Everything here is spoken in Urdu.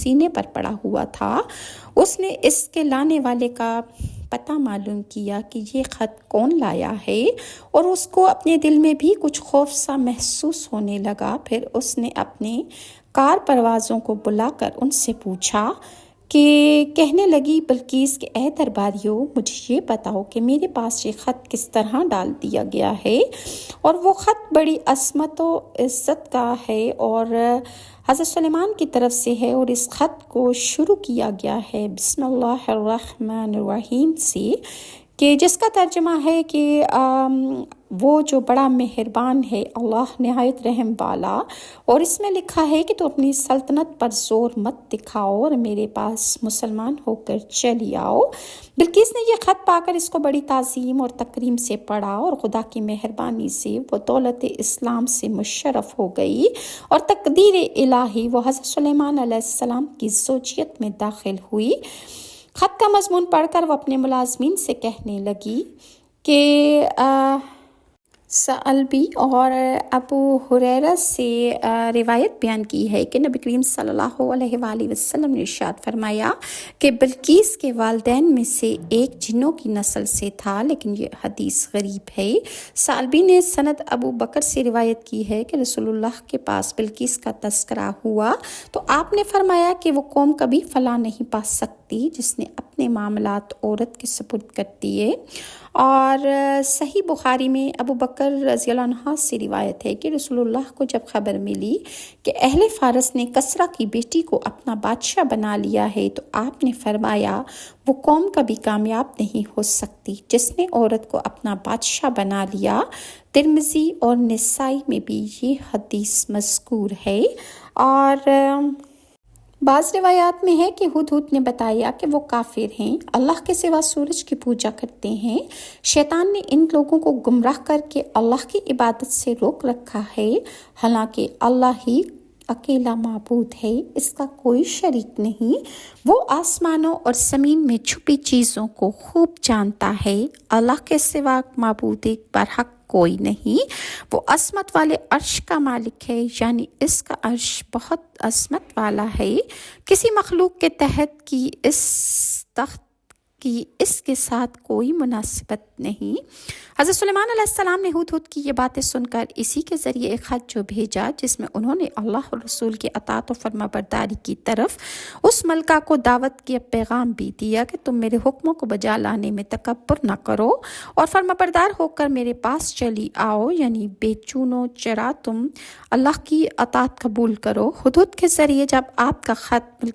سینے پر پڑا ہوا تھا، اس نے اس کے لانے والے کا پتہ معلوم کیا کہ یہ خط کون لایا ہے، اور اس کو اپنے دل میں بھی کچھ خوف سا محسوس ہونے لگا۔ پھر اس نے اپنے کار پروازوں کو بلا کر ان سے پوچھا کہ کہنے لگی بلقیس کہ اے درباریوں، مجھے یہ بتاؤ کہ میرے پاس یہ خط کس طرح ڈال دیا گیا ہے، اور وہ خط بڑی عظمت و عزت کا ہے اور حضرت سلیمان کی طرف سے ہے، اور اس خط کو شروع کیا گیا ہے بسم اللہ الرحمن الرحیم سے، کہ جس کا ترجمہ ہے کہ وہ جو بڑا مہربان ہے، اللہ نہایت رحم والا، اور اس میں لکھا ہے کہ تو اپنی سلطنت پر زور مت دکھاؤ اور میرے پاس مسلمان ہو کر چلی آؤ۔ بلقیس نے یہ خط پا کر اس کو بڑی تعظیم اور تکریم سے پڑھا، اور خدا کی مہربانی سے وہ دولت اسلام سے مشرف ہو گئی، اور تقدیر الہی وہ حضرت سلیمان علیہ السلام کی زوجیت میں داخل ہوئی۔ خط کا مضمون پڑھ کر وہ اپنے ملازمین سے کہنے لگی کہ سعلبی اور ابو ہریرہ سے روایت بیان کی ہے کہ نبی کریم صلی اللہ علیہ وآلہ وسلم نے ارشاد فرمایا کہ بلقیس کے والدین میں سے ایک جنوں کی نسل سے تھا، لیکن یہ حدیث غریب ہے۔ سعلبی نے سند ابو بکر سے روایت کی ہے کہ رسول اللہ کے پاس بلقیس کا تذکرہ ہوا تو آپ نے فرمایا کہ وہ قوم کبھی فلاح نہیں پا سکتی جس نے اپنے معاملات عورت کے سپرد کر دیے۔ اور صحیح بخاری میں ابو بکر رضی اللہ عنہ سے روایت ہے کہ رسول اللہ کو جب خبر ملی کہ اہل فارس نے کسریٰ کی بیٹی کو اپنا بادشاہ بنا لیا ہے تو آپ نے فرمایا وہ قوم کبھی کامیاب نہیں ہو سکتی جس نے عورت کو اپنا بادشاہ بنا لیا۔ ترمذی اور نسائی میں بھی یہ حدیث مذکور ہے۔ اور بعض روایات میں ہے کہ ہدہد نے بتایا کہ وہ کافر ہیں، اللہ کے سوا سورج کی پوجا کرتے ہیں، شیطان نے ان لوگوں کو گمراہ کر کے اللہ کی عبادت سے روک رکھا ہے، حالانکہ اللہ ہی اکیلا معبود ہے، اس کا کوئی شریک نہیں، وہ آسمانوں اور زمین میں چھپی چیزوں کو خوب جانتا ہے، اللہ کے سوا معبود برحق کوئی نہیں، وہ عظمت والے عرش کا مالک ہے، یعنی اس کا عرش بہت عظمت والا ہے، کسی مخلوق کے تحت کی اس تخت کی اس کے ساتھ کوئی مناسبت نہیں۔ حضرت سلیمان علیہ السلام نے ہدہد کی یہ باتیں سن کر اسی کے ذریعے ایک خط جو بھیجا جس میں انہوں نے اللہ اور رسول کے اطاعت و فرما برداری کی طرف اس ملکہ کو دعوت کی پیغام بھی دیا کہ تم میرے حکموں کو بجا لانے میں تکبر نہ کرو اور فرما بردار ہو کر میرے پاس چلی آؤ، یعنی بے چون و چرا تم اللہ کی اطاعت قبول کرو۔ ہدہد کے ذریعے جب آپ کا خط